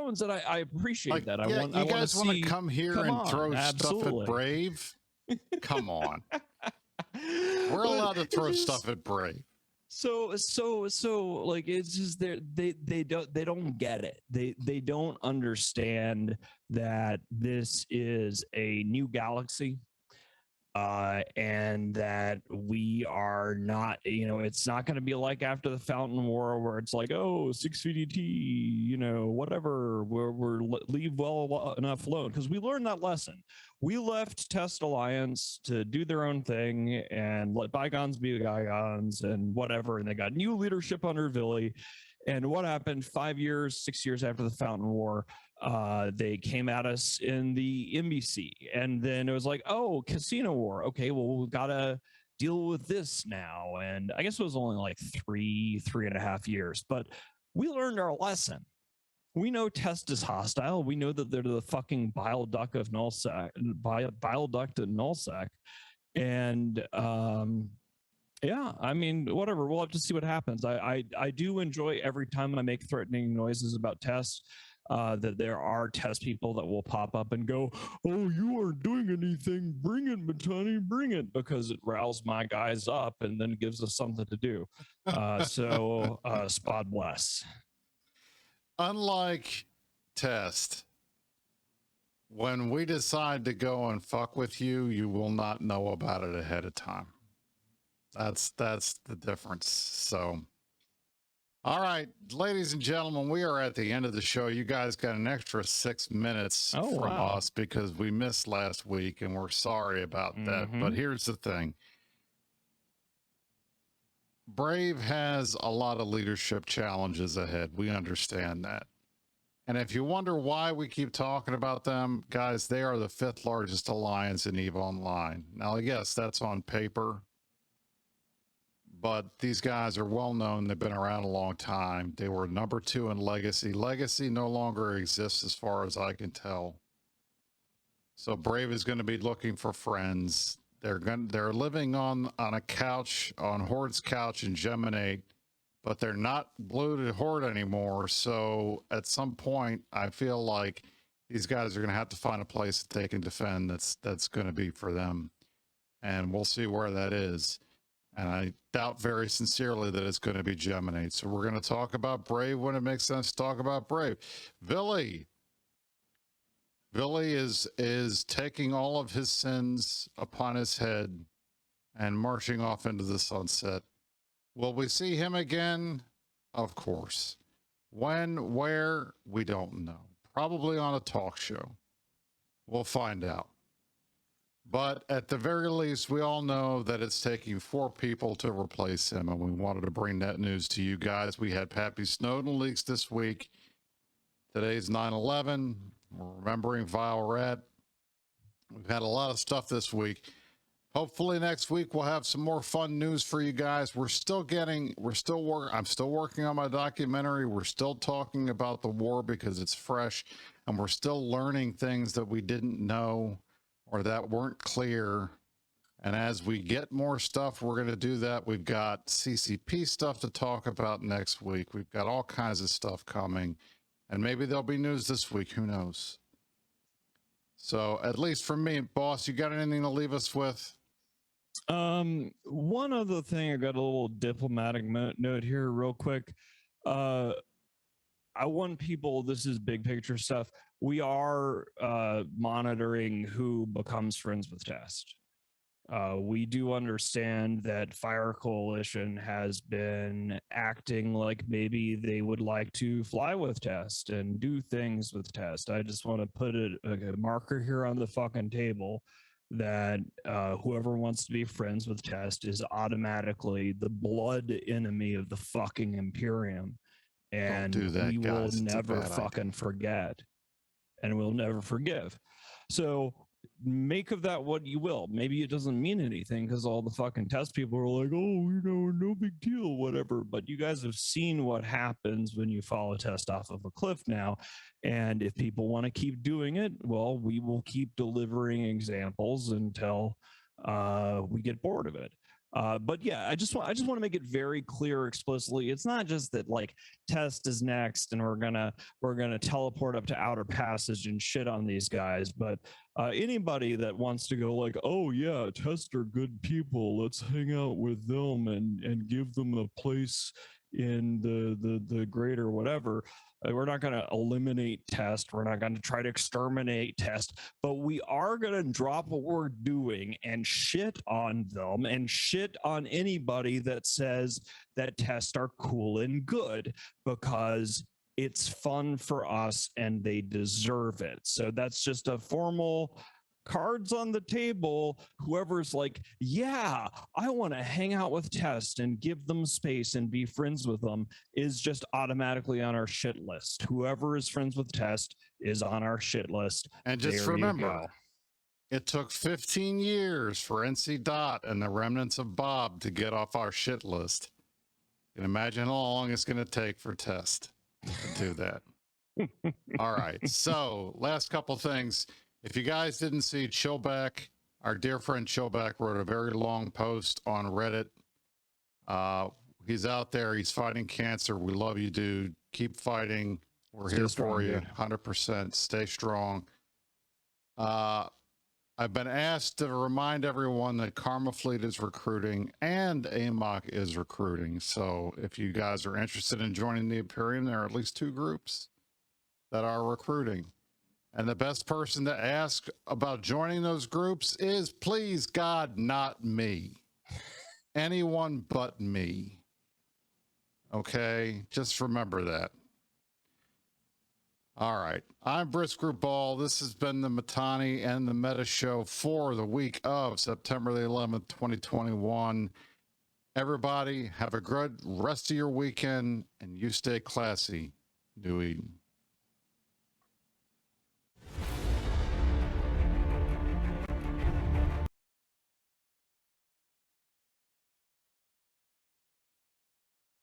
stones, and I appreciate that. Yeah, you guys want to come here and throw stuff at Brave? Come on. We're allowed to throw stuff at Brave. So like, it's just they don't get it. They don't understand that this is a new galaxy, and that we are not, it's not going to be like after the Fountain War, where it's like, oh, 6 VDT, whatever, we're leave well enough alone, because we learned that lesson. We left Test Alliance to do their own thing and let bygones be bygones and whatever, and they got new leadership under Villy. And what happened 5 years, 6 years after the Fountain War? They came at us in the NBC, and then it was like, oh, Casino War. Okay, well, we've got to deal with this now. And I guess it was only like three and a half years, but we learned our lesson. We know Test is hostile. We know that they're the fucking bile duct of Nullsec, and yeah, I mean, whatever. We'll have to see what happens. I do enjoy every time I make threatening noises about Test, that there are Test people that will pop up and go, oh, you aren't doing anything. Bring it, Matani, bring it, because it riles my guys up and then gives us something to do. So spot bless. Unlike Test, when we decide to go and fuck with you, you will not know about it ahead of time. That's the difference. So, all right, ladies and gentlemen, we are at the end of the show. You guys got an extra 6 minutes from us because we missed last week, and we're sorry about that. But here's the thing. Brave has a lot of leadership challenges ahead. We understand that. And if you wonder why we keep talking about them, guys, they are the 5th largest alliance in EVE Online. Now, yes, that's on paper. But these guys are well known. They've been around a long time. They were number 2 in Legacy. Legacy no longer exists as far as I can tell. So Brave is going to be looking for friends. They're living on a couch, on Horde's couch in Geminate, but they're not glued to Horde anymore. So at some point, I feel like these guys are going to have to find a place that they can defend that's going to be for them. And we'll see where that is. And I doubt very sincerely that it's going to be Geminate. So we're going to talk about Brave when it makes sense to talk about Brave. Villy is taking all of his sins upon his head and marching off into the sunset. Will we see him again? Of course. When, where, we don't know. Probably on a talk show. We'll find out. But at the very least, we all know that it's taking 4 people to replace him, and we wanted to bring that news to you guys. We had Pappy Snowden leaks this week. Today's 9/11. We're remembering Vile Rat. We've had a lot of stuff this week. Hopefully next week we'll have some more fun news for you guys. I'm still working on my documentary. We're still talking about the war because it's fresh, and we're still learning things that we didn't know or that weren't clear. And as we get more stuff, we're going to do that. We've got CCP stuff to talk about next week. We've got all kinds of stuff coming, and maybe there'll be news this week. Who knows? So at least for me, boss, you got anything to leave us with? One other thing, I got a little diplomatic note here real quick. I want people, this is big picture stuff. We are monitoring who becomes friends with Test. We do understand that Fire Coalition has been acting like maybe they would like to fly with Test and do things with Test. I just want to put a marker here on the fucking table that whoever wants to be friends with Test is automatically the blood enemy of the fucking Imperium. And we will never fucking forget, and we'll never forgive. So make of that what you will. Maybe it doesn't mean anything because all the fucking Test people are like, oh, no big deal, whatever. But you guys have seen what happens when you follow Test off of a cliff now. And if people want to keep doing it, well, we will keep delivering examples until we get bored of it. But yeah, I just want to make it very clear explicitly. It's not just that like Test is next and we're gonna teleport up to Outer Passage and shit on these guys, but anybody that wants to go like, oh yeah, Test are good people, let's hang out with them and give them a place in the greater whatever. We're not going to eliminate Test. We're not going to try to exterminate Test, but we are going to drop what we're doing and shit on them and shit on anybody that says that Test are cool and good, because it's fun for us and they deserve it. So that's just a formal cards on the table. Whoever's like, yeah, I want to hang out with Test and give them space and be friends with them, is just automatically on our shit list. Whoever is friends with Test is on our shit list. And just There remember, it took 15 years for NC Dot and the remnants of Bob to get off our shit list. You can imagine how long it's going to take for Test to do that. All right. So last couple things. If you guys didn't see, Chillback, our dear friend Chillback, wrote a very long post on Reddit. He's out there. He's fighting cancer. We love you, dude. Keep fighting. We're here for you. 100%. Stay strong. I've been asked to remind everyone that Karma Fleet is recruiting and AMOC is recruiting. So if you guys are interested in joining the Imperium, there are at least 2 groups that are recruiting. And the best person to ask about joining those groups is, please God, not me. Anyone but me. Okay? Just remember that. All right. I'm Brisker Ball. This has been the Matani and the Meta Show for the week of September the 11th, 2021. Everybody have a good rest of your weekend and you stay classy. New Eden.